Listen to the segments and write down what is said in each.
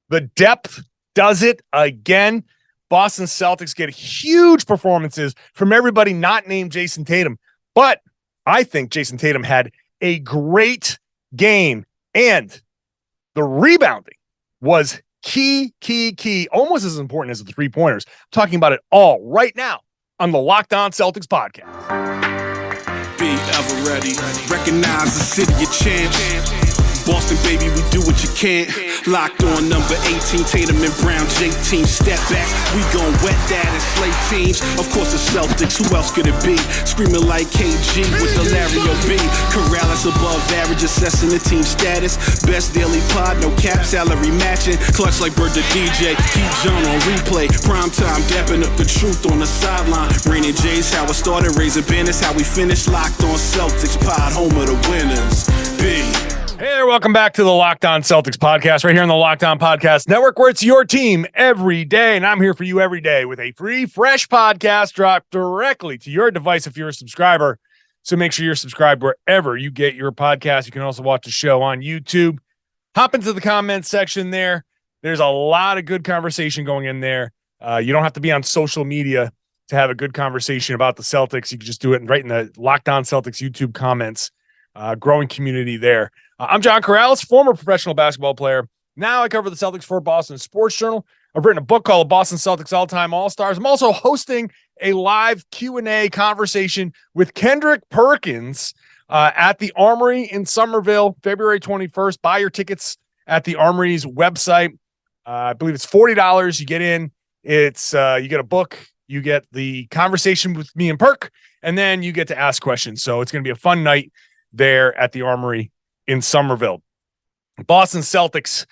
The depth does it again. Boston Celtics get huge performances from everybody not named Jayson Tatum. But I think Jayson Tatum had a great game, and the rebounding was key, almost as important as the three-pointers. I'm talking about it all right now on the Locked On Celtics podcast. Be ever ready. Recognize the city of champs. Boston, baby, we do what you can't. Locked on number 18, Tatum and Brown, J-team, step back. We gon' wet that and slay teams. Of course, the Celtics, who else could it be? Screaming like KG with the Larry O.B. Karalis above average, assessing the team status. Best daily pod, no cap, salary matching. Clutch like Bird the DJ, keep John on replay. Prime time, dapping up the truth on the sideline. Raining J's, how it started, raising banners, how we finished. Locked on Celtics pod, home of the winners. B. Hey there, welcome back to the Locked On Celtics podcast, right here on the Locked On Podcast Network, where it's your team every day, and I'm here for you every day with a free, fresh podcast dropped directly to your device if you're a subscriber. So make sure you're subscribed wherever you get your podcast. You can also watch the show on YouTube. Hop into the comments section there. There's a lot of good conversation going in there. You don't have to be on social media to have a good conversation about the Celtics. You can just do it right in the Locked On Celtics YouTube comments. Growing community there. I'm John Karalis, former professional basketball player. Now I cover the Celtics for Boston Sports Journal. I've written a book called Boston Celtics All-Time All-Stars. I'm also hosting a live Q&A conversation with Kendrick Perkins at the Armory in Somerville, February 21st. Buy your tickets at the Armory's website. I believe it's $40. You get in. It's you get a book. You get the conversation with me and Perk, and then you get to ask questions. So it's going to be a fun night there at the Armory in Somerville. Boston Celtics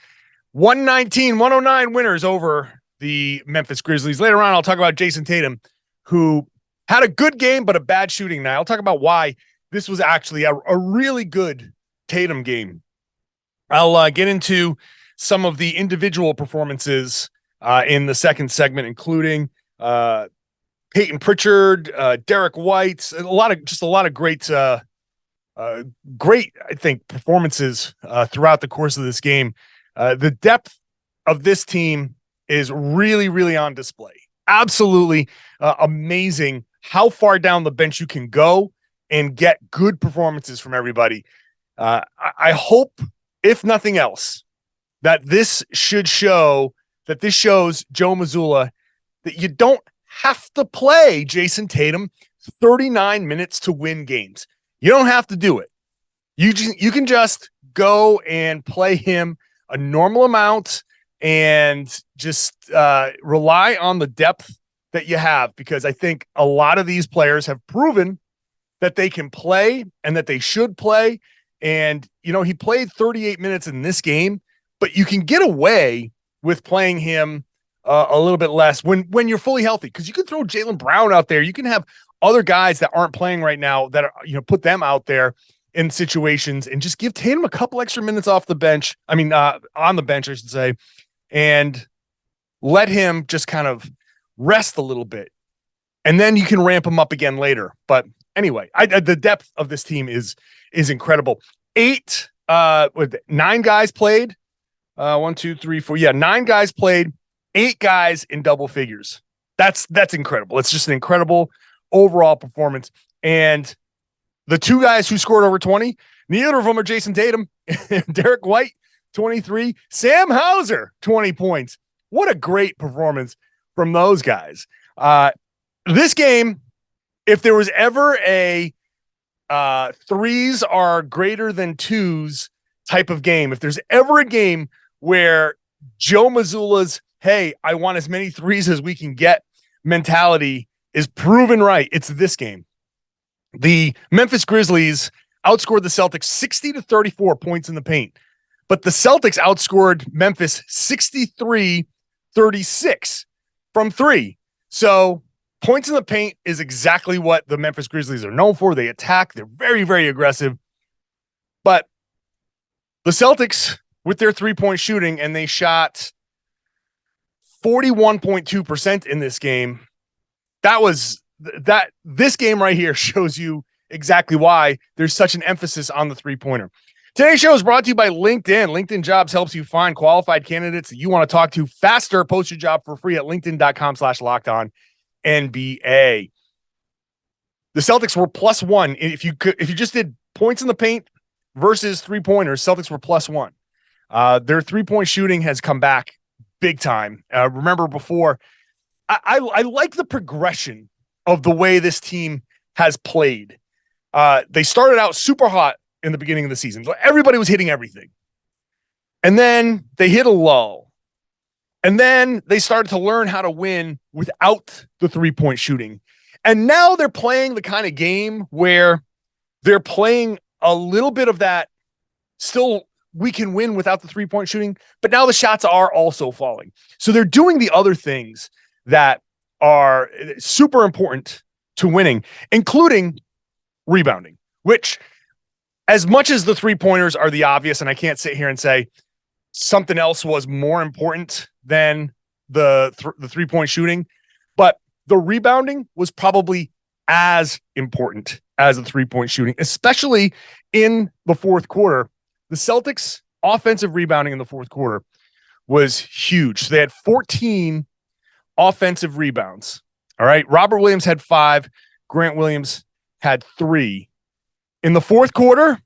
119-109 winners over the Memphis Grizzlies. Later on, I'll talk about Jayson Tatum, who had a good game, but a bad shooting night. I'll talk about why this was actually a really good Tatum game. I'll get into some of the individual performances in the second segment, including Peyton Pritchard, Derrick White, a lot of great, I think, performances throughout the course of this game. The depth of this team is really, really on display. Absolutely amazing how far down the bench you can go and get good performances from everybody. I hope, if nothing else, that this shows Joe Mazzulla that you don't have to play Jayson Tatum 39 minutes to win games. You don't have to do it. You can just go and play him a normal amount and just rely on the depth that you have, because I think a lot of these players have proven that they can play and that they should play. And, he played 38 minutes in this game, but you can get away with playing him a little bit less when you're fully healthy, because you can throw Jaylen Brown out there. You can have other guys that aren't playing right now that are, put them out there in situations and just give Tatum a couple extra minutes off the bench. I mean, on the bench, I should say, and let him just kind of rest a little bit. And then you can ramp him up again later. But anyway, the depth of this team is incredible. 9 guys played. 1, 2, 3, 4. Yeah, 9 guys played. 8 guys in double figures. That's incredible. It's just an incredible overall performance. And the 2 guys who scored over 20, neither of them are Jayson Tatum. Derrick White, 23. Sam Hauser, 20 points. What a great performance from those guys. This game, if there was ever a 3s are greater than 2s type of game, if there's ever a game where Joe Mazzulla's, hey, I want as many 3s as we can get mentality is proven right, it's this game. The Memphis Grizzlies outscored the Celtics 60-34 points in the paint, but the Celtics outscored Memphis 63-36 from 3. So points in the paint is exactly what the Memphis Grizzlies are known for. They attack. They're very, very aggressive. But the Celtics, with their 3-point shooting, and they shot 41.2% in this game. This game right here shows you exactly why there's such an emphasis on the 3-pointer. Today's show is brought to you by LinkedIn. LinkedIn Jobs helps you find qualified candidates that you want to talk to faster. Post your job for free at linkedin.com/lockedonnba. The Celtics were +1. If you just did points in the paint versus 3-pointers, Celtics were +1. Their 3-point shooting has come back big time. Remember before, I like the progression of the way this team has played. They started out super hot in the beginning of the season. So everybody was hitting everything. And then they hit a lull. And then they started to learn how to win without the 3-point shooting. And now they're playing the kind of game where they're playing a little bit of that. Still, we can win without the 3-point shooting, but now the shots are also falling. So they're doing the other things that are super important to winning, including rebounding, which, as much as the 3-pointers are the obvious, and I can't sit here and say something else was more important than the 3-point shooting, but the rebounding was probably as important as the 3-point shooting, especially in the fourth quarter. The Celtics' offensive rebounding in the fourth quarter was huge. So they had 14 offensive rebounds. All right. Robert Williams had 5. Grant Williams had 3. In the fourth quarter,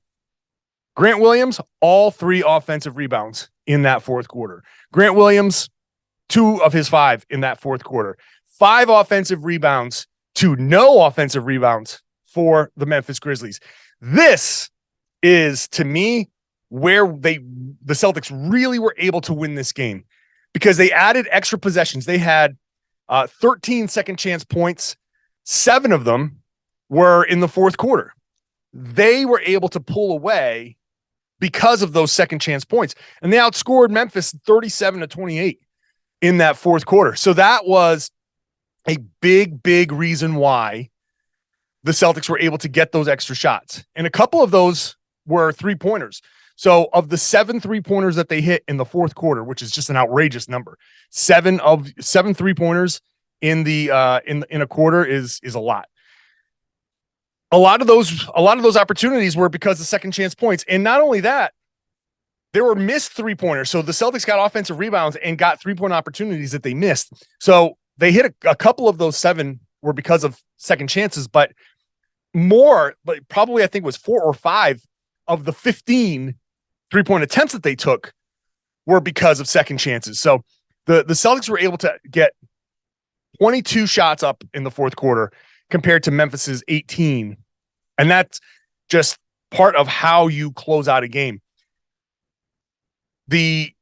Grant Williams, all 3 offensive rebounds in that fourth quarter. Grant Williams, 2 of his 5 in that fourth quarter. 5 offensive rebounds to no offensive rebounds for the Memphis Grizzlies. This is, to me, where the Celtics really were able to win this game, because they added extra possessions. They had 13 second chance points. 7 of them were in the fourth quarter. They were able to pull away because of those second chance points, and they outscored Memphis 37-28 in that fourth quarter. So that was a big reason why the Celtics were able to get those extra shots. And a couple of those were 3-pointers. So of the 7 3-pointers that they hit in the fourth quarter, which is just an outrageous number, 7 3-pointers in a quarter is a lot. A lot of those opportunities were because of second chance points. And not only that, there were missed 3-pointers. So the Celtics got offensive rebounds and got 3-point opportunities that they missed. So they hit a couple of those 7 were because of second chances, but probably I think it was 4 or 5 of the 15 3-point attempts that they took were because of second chances. So the Celtics were able to get 22 shots up in the fourth quarter compared to Memphis's 18. And that's just part of how you close out a game. In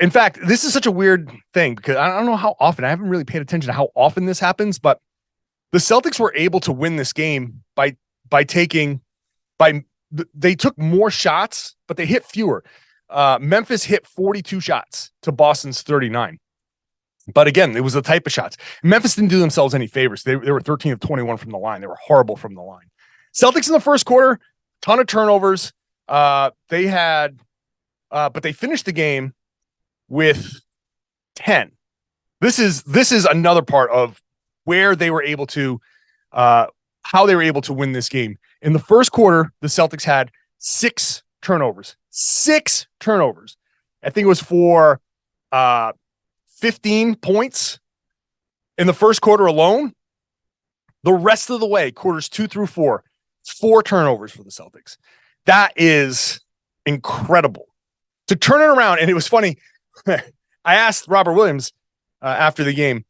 fact, this is such a weird thing because I don't know how often, I haven't really paid attention to how often this happens, but the Celtics were able to win this game they took more shots, but they hit fewer. Memphis hit 42 shots to Boston's 39. But again, it was the type of shots. Memphis didn't do themselves any favors. They were 13 of 21 from the line. They were horrible from the line. Celtics in the first quarter, ton of turnovers. But they finished the game with 10. This is another part of where they were able to, how they were able to win this game. In the first quarter, the Celtics had 6 turnovers. 6 turnovers. I think it was for 15 points in the first quarter alone. The rest of the way, quarters 2 through 4, 4 turnovers for the Celtics. That is incredible to turn it around. And it was funny. I asked Robert Williams after the game,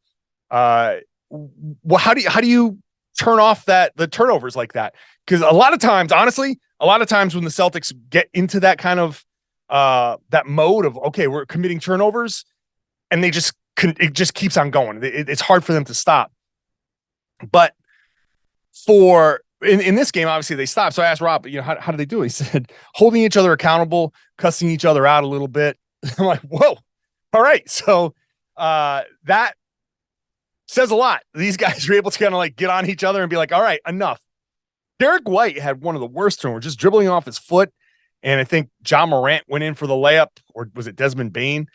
well, how do you turn off the turnovers like that? Because a lot of times when the Celtics get into that kind of that mode of, okay, we're committing turnovers, and it just keeps on going. It's hard for them to stop. But in this game, obviously they stopped. So I asked Rob, how do they do it? He said, holding each other accountable, cussing each other out a little bit. I'm like, whoa. All right. So that says a lot. These guys are able to kind of like get on each other and be like, all right, enough. Derrick White had one of the worst turnovers, just dribbling off his foot. And I think John Morant went in for the layup, or was it Desmond Bane?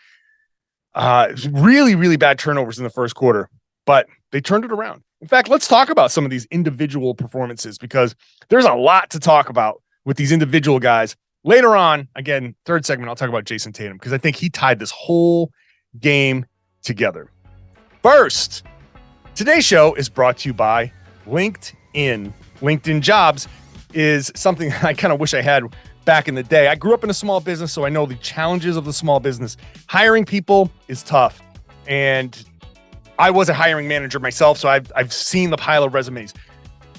Really, really bad turnovers in the first quarter, but they turned it around. In fact, let's talk about some of these individual performances, because there's a lot to talk about with these individual guys. Later on, again, third segment, I'll talk about Jayson Tatum because I think he tied this whole game together. First, today's show is brought to you by LinkedIn. LinkedIn Jobs is something I kind of wish I had back in the day. I grew up in a small business, so I know the challenges of the small business. Hiring people is tough, and I was a hiring manager myself, so I've seen the pile of resumes.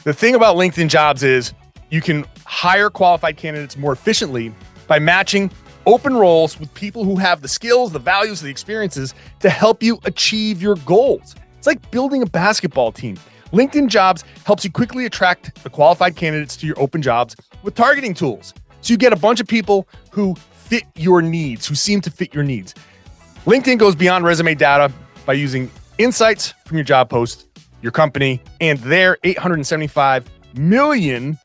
The thing about LinkedIn Jobs is you can hire qualified candidates more efficiently by matching open roles with people who have the skills, the values, the experiences to help you achieve your goals. It's like building a basketball team. LinkedIn Jobs helps you quickly attract the qualified candidates to your open jobs with targeting tools. So you get a bunch of people who fit your needs, who seem to fit your needs. LinkedIn goes beyond resume data by using insights from your job post, your company, and their 875 million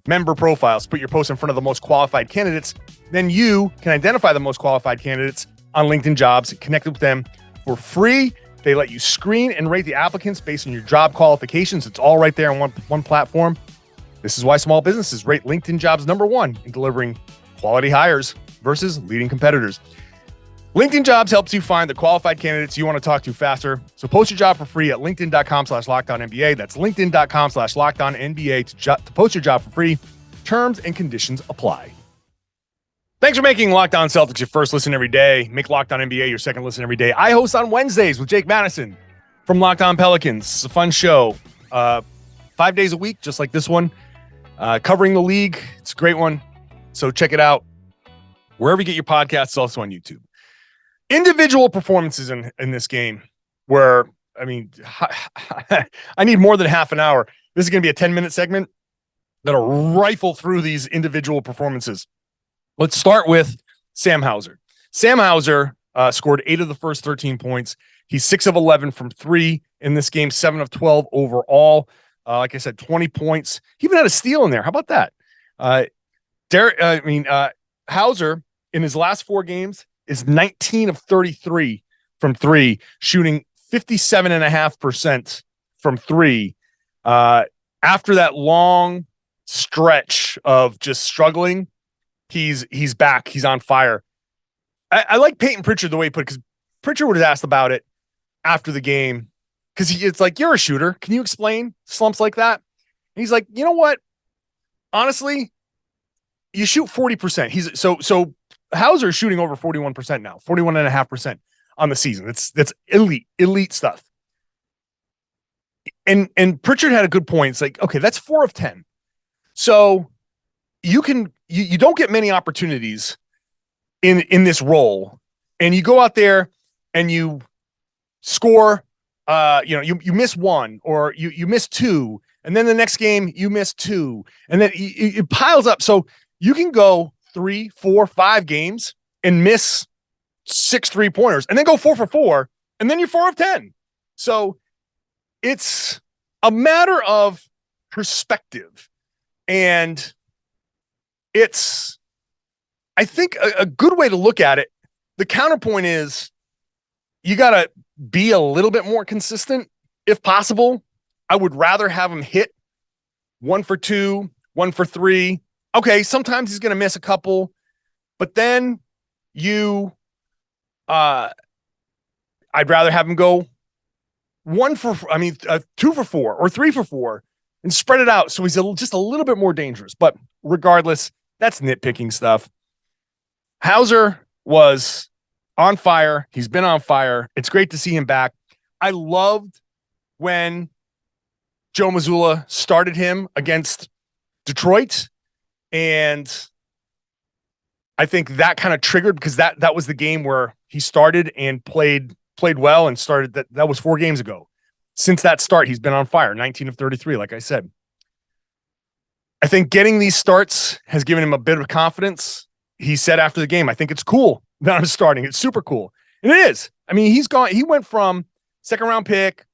member profiles. Put your post in front of the most qualified candidates. Then you can identify the most qualified candidates on LinkedIn Jobs, connect with them for free. They let you screen and rate the applicants based on your job qualifications. It's all right there on one platform. This is why small businesses rate LinkedIn Jobs #1 in delivering quality hires versus leading competitors. LinkedIn Jobs helps you find the qualified candidates you want to talk to faster. So post your job for free at linkedin.com/LockedOnNBA. That's linkedin.com/LockedOnNBA to post your job for free. Terms and conditions apply. Thanks for making Locked On Celtics your first listen every day. Make Locked On NBA your second listen every day. I host on Wednesdays with Jake Madison from Locked On Pelicans. It's a fun show. 5 days a week, just like this one. Covering the league. It's a great one. So check it out. Wherever you get your podcasts, it's also on YouTube. Individual performances in this game were, I mean, I need more than half an hour. This is going to be a 10-minute segment that'll rifle through these individual performances. Let's start with Sam Hauser. Sam Hauser scored 8 of the first 13 points. He's 6 of 11 from 3 in this game, 7 of 12 overall. Like I said, 20 points. He even had a steal in there. How about that? Hauser, in his last 4 games, is 19 of 33 from 3, shooting 57.5% from 3. After that long stretch of just struggling, he's back. He's on fire. I like Peyton Pritchard the way he put it, because Pritchard would have asked about it after the game, because it's like, you're a shooter. Can you explain slumps like that? And he's like, you know what? Honestly, you shoot 40%. He's so Hauser is shooting over 41% now, 41.5% on the season. That's elite stuff. And Pritchard had a good point. It's like, okay, that's 4 of 10. So you don't get many opportunities in this role, and you go out there and you score. You miss 1 or you miss 2, and then the next game you miss 2, and then it piles up. So you can go 3, 4, 5 games and miss 6 3-pointers, and then go 4 for 4, and then you're 4 of 10. So it's a matter of perspective, and it's, I think, a good way to look at it. The counterpoint is you got to be a little bit more consistent if possible. I would rather have him hit 1 for 2, 1 for 3. Okay, sometimes he's going to miss a couple, but then I'd rather have him go 2 for 4 or 3 for 4 and spread it out so he's just a little bit more dangerous. But regardless, that's nitpicking stuff. Hauser was on fire. He's been on fire. It's great to see him back. I loved when Joe Mazzulla started him against Detroit, and I think that kind of triggered, because that was the game where he started and played well and started. That was 4 games ago. Since that start, he's been on fire, 19 of 33, like I said. I think getting these starts has given him a bit of confidence. He said after the game, I think it's cool that I'm starting. It's super cool. And it is. I mean, he went from second round pick,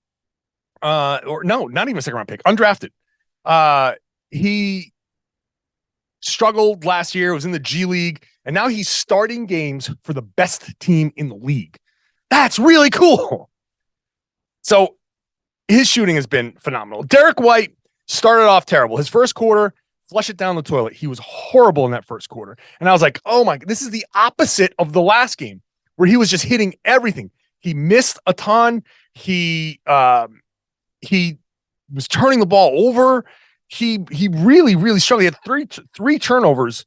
or no, not even second round pick, undrafted. He struggled last year, was in the G League, and now he's starting games for the best team in the league. That's really cool. So his shooting has been phenomenal. Derrick White started off terrible. His first quarter, flush it down the toilet. He was horrible in that first quarter. And I was like, oh my, this is the opposite of the last game where he was just hitting everything. He missed a ton. He was turning the ball over. He really, really struggled. He had three turnovers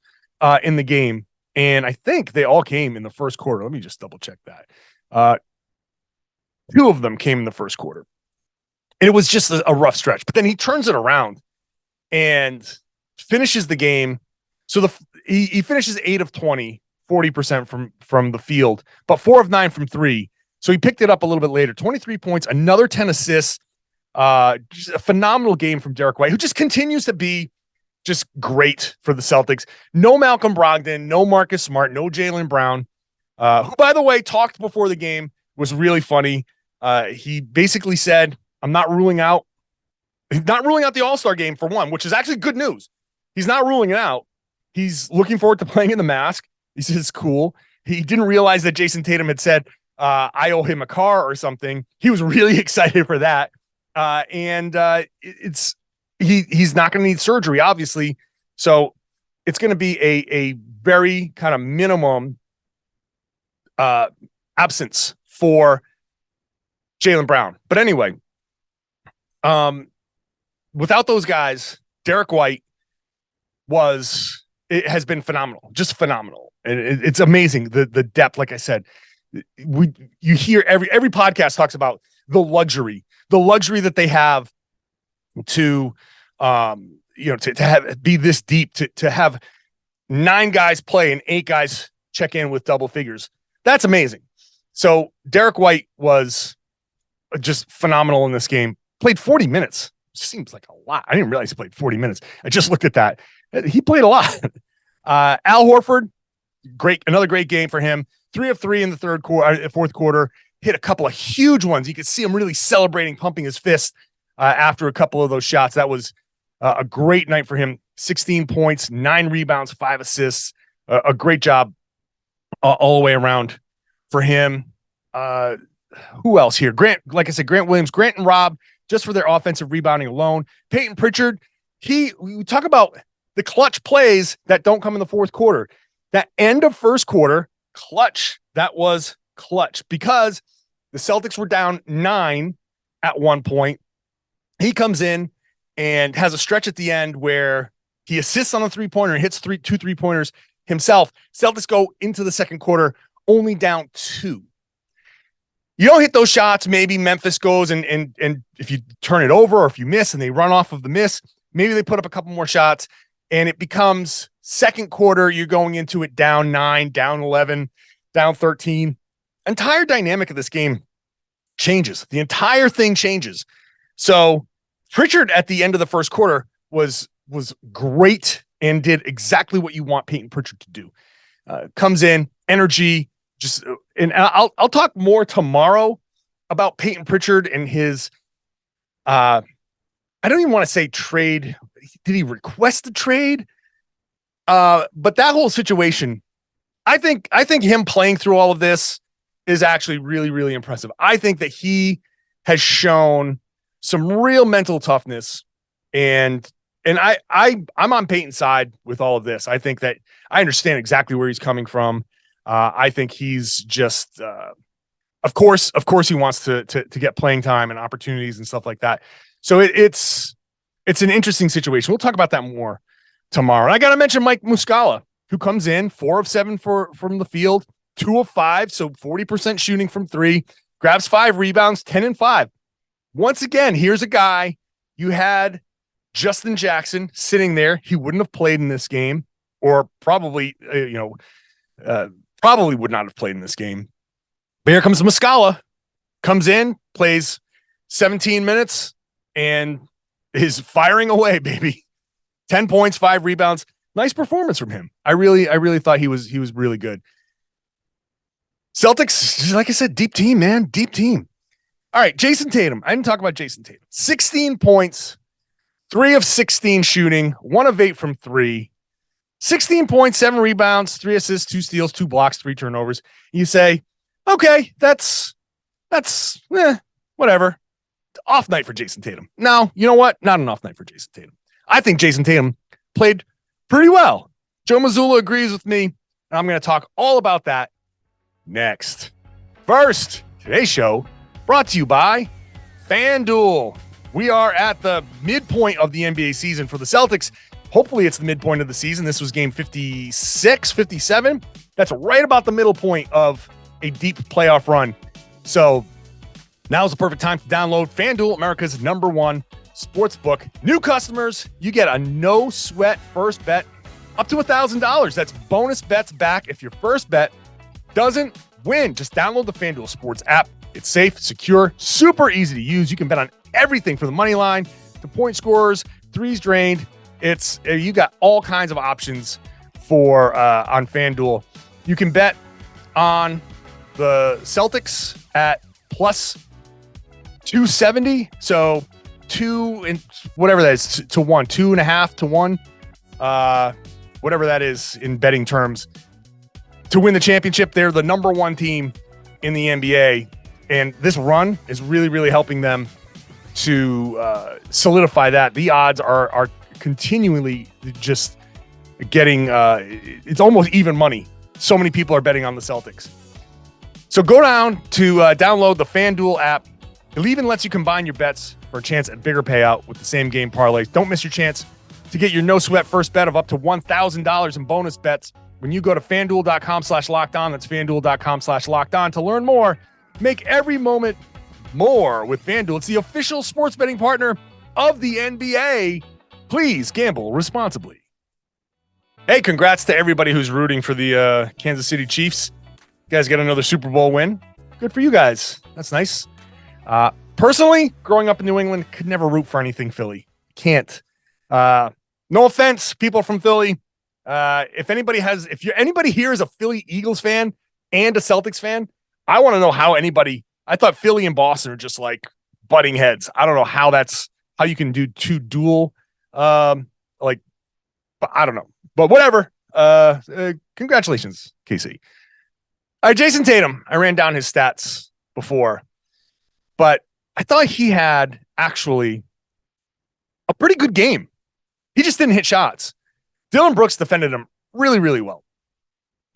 in the game. And I think they all came in the first quarter. Let me just double check that. Two of them came in the first quarter. And it was just a rough stretch. But then he turns it around and finishes the game. So he finishes 8 of 20, 40% from the field, but 4 of 9 from 3. So he picked it up a little bit later. 23 points, another 10 assists. Just a phenomenal game from Derrick White, who just continues to be just great for the Celtics. No Malcolm Brogdon, no Marcus Smart, no Jaylen Brown, who, by the way, talked before the game, was really funny. He basically said, I'm not ruling out the All-Star game for one, which is actually good news. He's not ruling it out. He's looking forward to playing in the mask. He says it's cool. He didn't realize that Jayson Tatum had said, I owe him a car or something. He was really excited for that. He's not going to need surgery, obviously. So it's going to be a very kind of minimum absence for Jaylen Brown. But anyway, without those guys, Derrick White has been phenomenal, just phenomenal. And it's amazing. The depth, like I said, you hear every podcast talks about the luxury that they have to be this deep, to have 9 guys play and 8 guys check in with double figures. That's amazing. So Derrick White was just phenomenal in this game. Played 40 minutes. Seems like a lot. I didn't realize he played 40 minutes. I just looked at that. He played a lot. Al Horford, another great game for him. 3 of 3 in the fourth quarter. Hit a couple of huge ones. You could see him really celebrating, pumping his fist after a couple of those shots. That was a great night for him. 16 points, 9 rebounds, 5 assists. A great job all the way around for him. Who else here? Grant, like I said, Grant Williams, Grant and Rob, just for their offensive rebounding alone. Peyton Pritchard, we talk about the clutch plays that don't come in the fourth quarter. That end of first quarter, clutch. That was clutch because the Celtics were down 9 at one point. He comes in and has a stretch at the end where he assists on a three-pointer and hits two three-pointers himself. Celtics go into the second quarter only down 2. You don't hit those shots, maybe Memphis goes and if you turn it over or if you miss and they run off of the miss, maybe they put up a couple more shots and it becomes second quarter, you're going into it down 9, down 11, down 13. Entire dynamic of this game changes. The entire thing changes. So Pritchard at the end of the first quarter was great and did exactly what you want Peyton Pritchard to do. Comes in, energy, and I'll talk more tomorrow about Peyton Pritchard and his I don't even want to say trade. Did he request a trade? But that whole situation, I think him playing through all of this is actually really, really impressive. I think that he has shown some real mental toughness, and I'm on Peyton's side with all of this. I think that I understand exactly where he's coming from. I think he's just, of course he wants to get playing time and opportunities and stuff like that. So it's an interesting situation. We'll talk about that more tomorrow. And I got to mention Mike Muscala, who comes in 4 of 7 from the field, 2 of 5. So 40% shooting from 3, grabs 5 rebounds, 10 and 5. Once again, here's a guy. You had Justin Jackson sitting there. He wouldn't have played in this game, or probably, probably would not have played in this game. But here comes Muscala, comes in, plays 17 minutes, and is firing away, baby. 10 points, 5 rebounds. Nice performance from him. I really thought he was really good. Celtics, like I said, deep team, man. Deep team. All right, Jayson Tatum. I didn't talk about Jayson Tatum. 16 points, 3 of 16 shooting, 1 of 8 from 3. 16 points, 7 rebounds, 3 assists, 2 steals, 2 blocks, 3 turnovers. You say, okay, that's whatever. Off night for Jayson Tatum. No, you know what? Not an off night for Jayson Tatum. I think Jayson Tatum played pretty well. Joe Mazzulla agrees with me, and I'm going to talk all about that next. First, today's show brought to you by FanDuel. We are at the midpoint of the NBA season for the Celtics. Hopefully it's the midpoint of the season. This was game 56, 57. That's right about the middle point of a deep playoff run. So now's the perfect time to download FanDuel, America's #1 sportsbook. New customers, you get a no-sweat first bet up to $1,000. That's bonus bets back if your first bet doesn't win. Just download the FanDuel Sports app. It's safe, secure, super easy to use. You can bet on everything from the money line to point scorers, threes drained. You got all kinds of options for on FanDuel. You can bet on the Celtics at plus 270. So 2 and whatever that is to 1, 2.5 to 1, whatever that is in betting terms, to win the championship. They're the #1 team in the NBA, and this run is really, really helping them to solidify that. The odds are continually just getting it's almost even money. So many people are betting on the Celtics. So go down to download the FanDuel app. It even lets you combine your bets for a chance at bigger payout with the same game parlays. Don't miss your chance to get your no-sweat first bet of up to $1,000 in bonus bets when you go to FanDuel.com/lockedon. That's FanDuel.com/lockedon to learn more. Make every moment more with FanDuel. It's the official sports betting partner of the NBA. Please gamble responsibly. Hey, congrats to everybody who's rooting for the Kansas City Chiefs. You guys get another Super Bowl win. Good for you guys. That's nice. Personally, growing up in New England, could never root for anything Philly. Can't. No offense, people from Philly. If anybody here is a Philly Eagles fan and a Celtics fan, I want to know how I thought Philly and Boston are just like butting heads. I don't know how you can do two dual, but I don't know. But whatever. Congratulations, KC. All right, Jayson Tatum. I ran down his stats before, but I thought he had actually a pretty good game. He just didn't hit shots. Dylan Brooks defended him really, really well.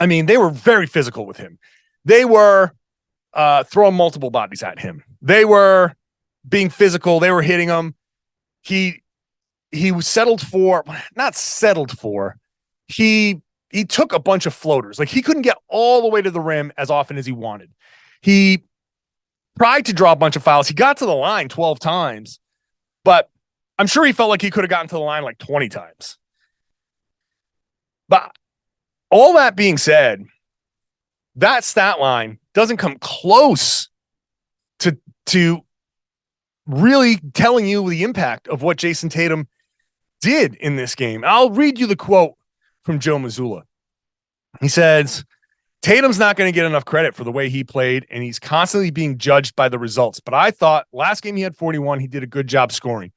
I mean, they were very physical with him. They were throwing multiple bodies at him. They were being physical. They were hitting him. He was not settled for. He took a bunch of floaters. Like, he couldn't get all the way to the rim as often as he wanted. He tried to draw a bunch of fouls. He got to the line 12 times, but I'm sure he felt like he could have gotten to the line like 20 times. But all that being said, that stat line doesn't come close to really telling you the impact of what Jayson Tatum did in this game. I'll read you the quote from Joe Mazzulla. He says, Tatum's not going to get enough credit for the way he played, and he's constantly being judged by the results. But I thought last game he had 41. He did a good job scoring.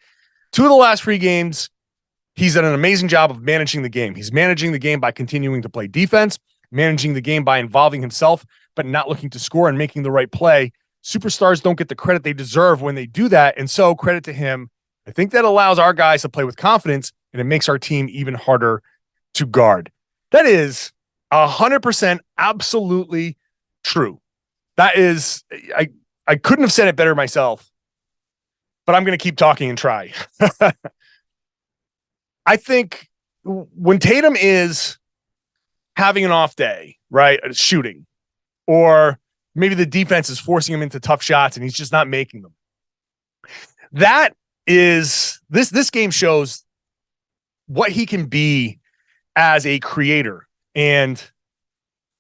2 of the last 3 games, he's done an amazing job of managing the game. He's managing the game by continuing to play defense, managing the game by involving himself, but not looking to score and making the right play. Superstars don't get the credit they deserve when they do that, and so credit to him. I think that allows our guys to play with confidence, and it makes our team even harder to guard. That is 100% absolutely true. That is, I couldn't have said it better myself, but I'm going to keep talking and try. I think when Tatum is having an off day, right, shooting, or maybe the defense is forcing him into tough shots and he's just not making them, that is, this game shows what he can be as a creator and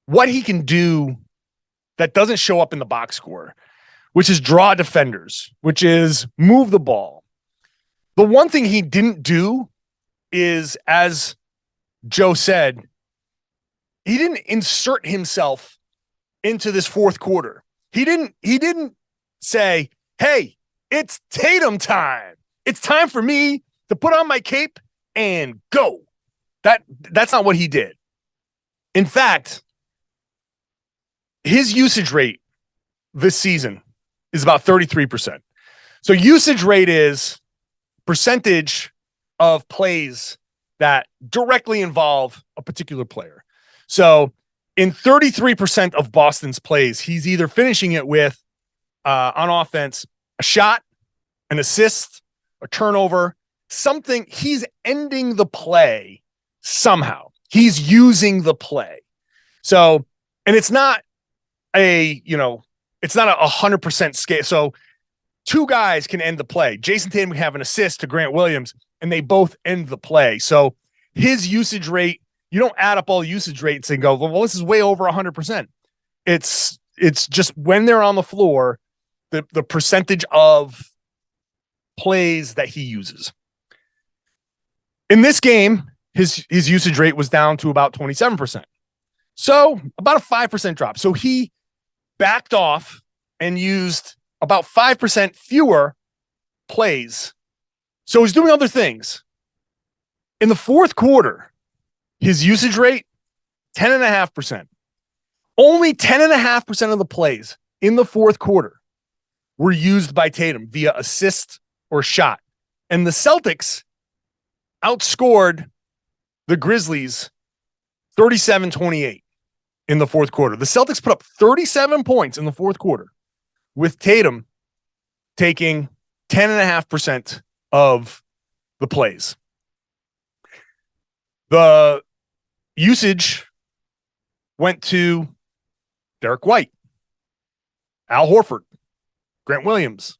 what he can do that doesn't show up in the box score, which is draw defenders, which is move the ball. The one thing he didn't do is, as Joe said, he didn't insert himself into this fourth quarter. He didn't say, hey, it's Tatum time. It's time for me to put on my cape and go. That's not what he did. In fact, his usage rate this season is about 33%. So usage rate is percentage of plays that directly involve a particular player. So in 33% of Boston's plays, he's either finishing it with, on offense, a shot, an assist, a turnover, something. He's ending the play somehow. He's using the play. So, and it's not it's not a 100% scale. So two guys can end the play. Jayson Tatum can have an assist to Grant Williams, and they both end the play. So his usage rate, you don't add up all usage rates and go, well, this is way over 100%. It's just when they're on the floor, the percentage of plays that he uses. In this game, his usage rate was down to about 27%. So about a 5% drop. So he backed off and used about 5% fewer plays. So he's doing other things. In the fourth quarter, his usage rate, 10.5%. Only 10.5% of the plays in the fourth quarter were used by Tatum via assist or shot. And the Celtics outscored the Grizzlies 37-28 in the fourth quarter. The Celtics put up 37 points in the fourth quarter with Tatum taking 10.5% of the plays. The usage went to Derrick White, Al Horford, Grant Williams.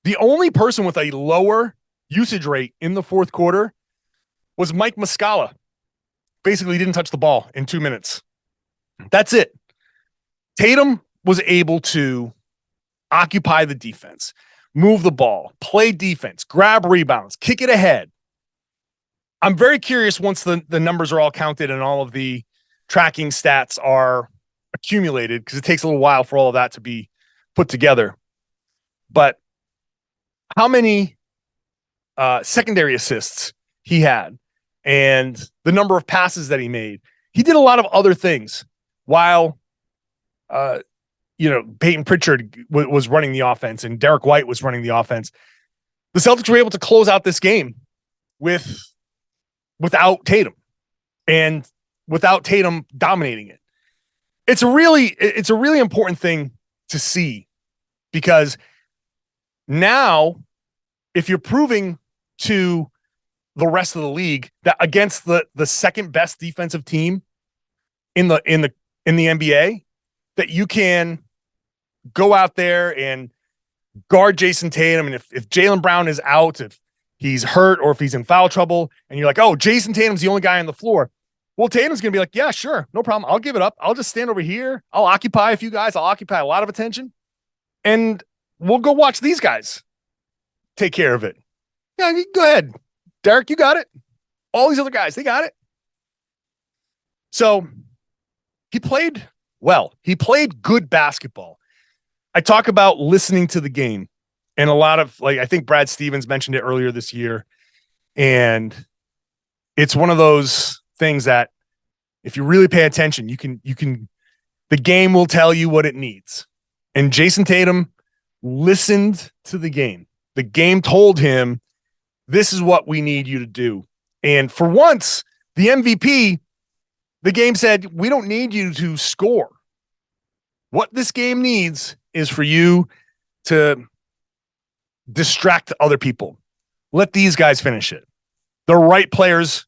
The only person with a lower usage rate in the fourth quarter was Mike Muscala. Basically didn't touch the ball in 2 minutes. That's it. Tatum was able to occupy the defense, move the ball, play defense, grab rebounds, kick it ahead. I'm very curious once the numbers are all counted and all of the tracking stats are accumulated, because it takes a little while for all of that to be put together. But how many secondary assists he had and the number of passes that he made. He did a lot of other things while, Peyton Pritchard was running the offense and Derrick White was running the offense. The Celtics were able to close out this game without Tatum and without Tatum dominating it. It's a really important thing to see, because now if you're proving to the rest of the league that against the second best defensive team in the NBA, that you can go out there and guard Jayson Tatum. And if Jaylen Brown is out, if he's hurt or if he's in foul trouble, and you're like, oh, Jayson Tatum's the only guy on the floor. Well, Tatum's going to be like, yeah, sure, no problem. I'll give it up. I'll just stand over here. I'll occupy a few guys. I'll occupy a lot of attention. And we'll go watch these guys take care of it. Yeah, go ahead. Derrick, you got it. All these other guys, they got it. So he played well. He played good basketball. I talk about listening to the game, and a lot of, I think Brad Stevens mentioned it earlier this year. And it's one of those things that if you really pay attention, the game will tell you what it needs. And Jayson Tatum listened to the game. The game told him, this is what we need you to do. And for once, the MVP, the game said, we don't need you to score. What this game needs is for you to distract other people. Let these guys finish it. The right players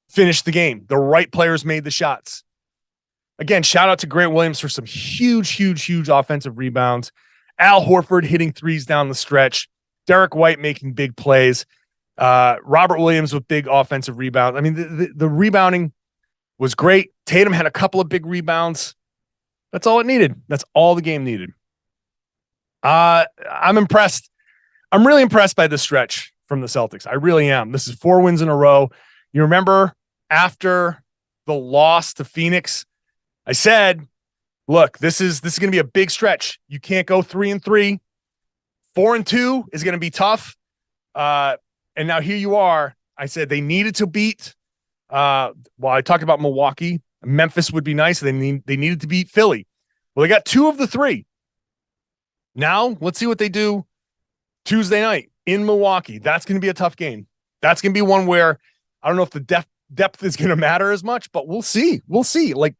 finished the game. The right players made the shots. Again, shout out to Grant Williams for some huge offensive rebounds. Al Horford hitting threes down the stretch. Derrick White making big plays. Robert Williams with big offensive rebounds. I mean, the rebounding was great. Tatum had a couple of big rebounds. That's all it needed. That's all the game needed. I'm impressed. I'm really impressed by this stretch from the Celtics. I really am. This is 4 wins in a row. You remember after the loss to Phoenix, I said, look, this is going to be a big stretch. You can't go 3-3. 4-2 is going to be tough. And now here you are. I said they needed to beat. I talked about Milwaukee. Memphis would be nice. They needed to beat Philly. Well, they got 2 of the 3. Now let's see what they do Tuesday night in Milwaukee. That's going to be a tough game. That's going to be one where I don't know if the depth is going to matter as much, but we'll see. We'll see. Like,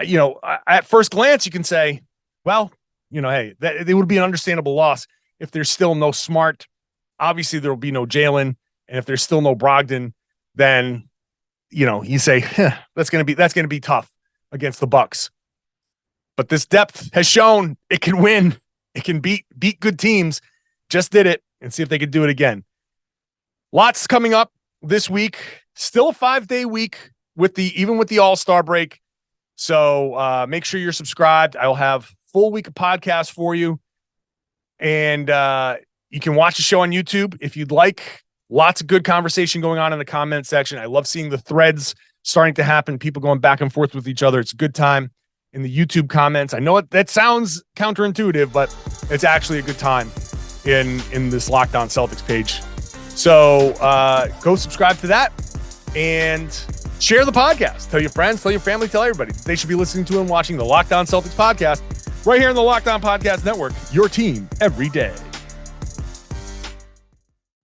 at first glance, you can say, well, hey, it would be an understandable loss if there's still no Smart. Obviously, there will be no Jaylen, and if there's still no Brogdon, then you say that's going to be tough against the Bucks. But this depth has shown it can win. It can beat good teams. Just did it, and see if they could do it again. Lots coming up this week. Still a 5-day week even with the All-Star break. So make sure you're subscribed. I will have full week of podcasts for you. And you can watch the show on YouTube if you'd like. Lots of good conversation going on in the comment section. I love seeing the threads starting to happen, people going back and forth with each other. It's a good time in the YouTube comments. I know that sounds counterintuitive, but it's actually a good time in this Locked On Celtics page. So go subscribe to that and share the podcast. Tell your friends, tell your family, tell everybody. They should be listening to and watching the Locked On Celtics podcast right here in the Locked On Podcast Network, your team every day.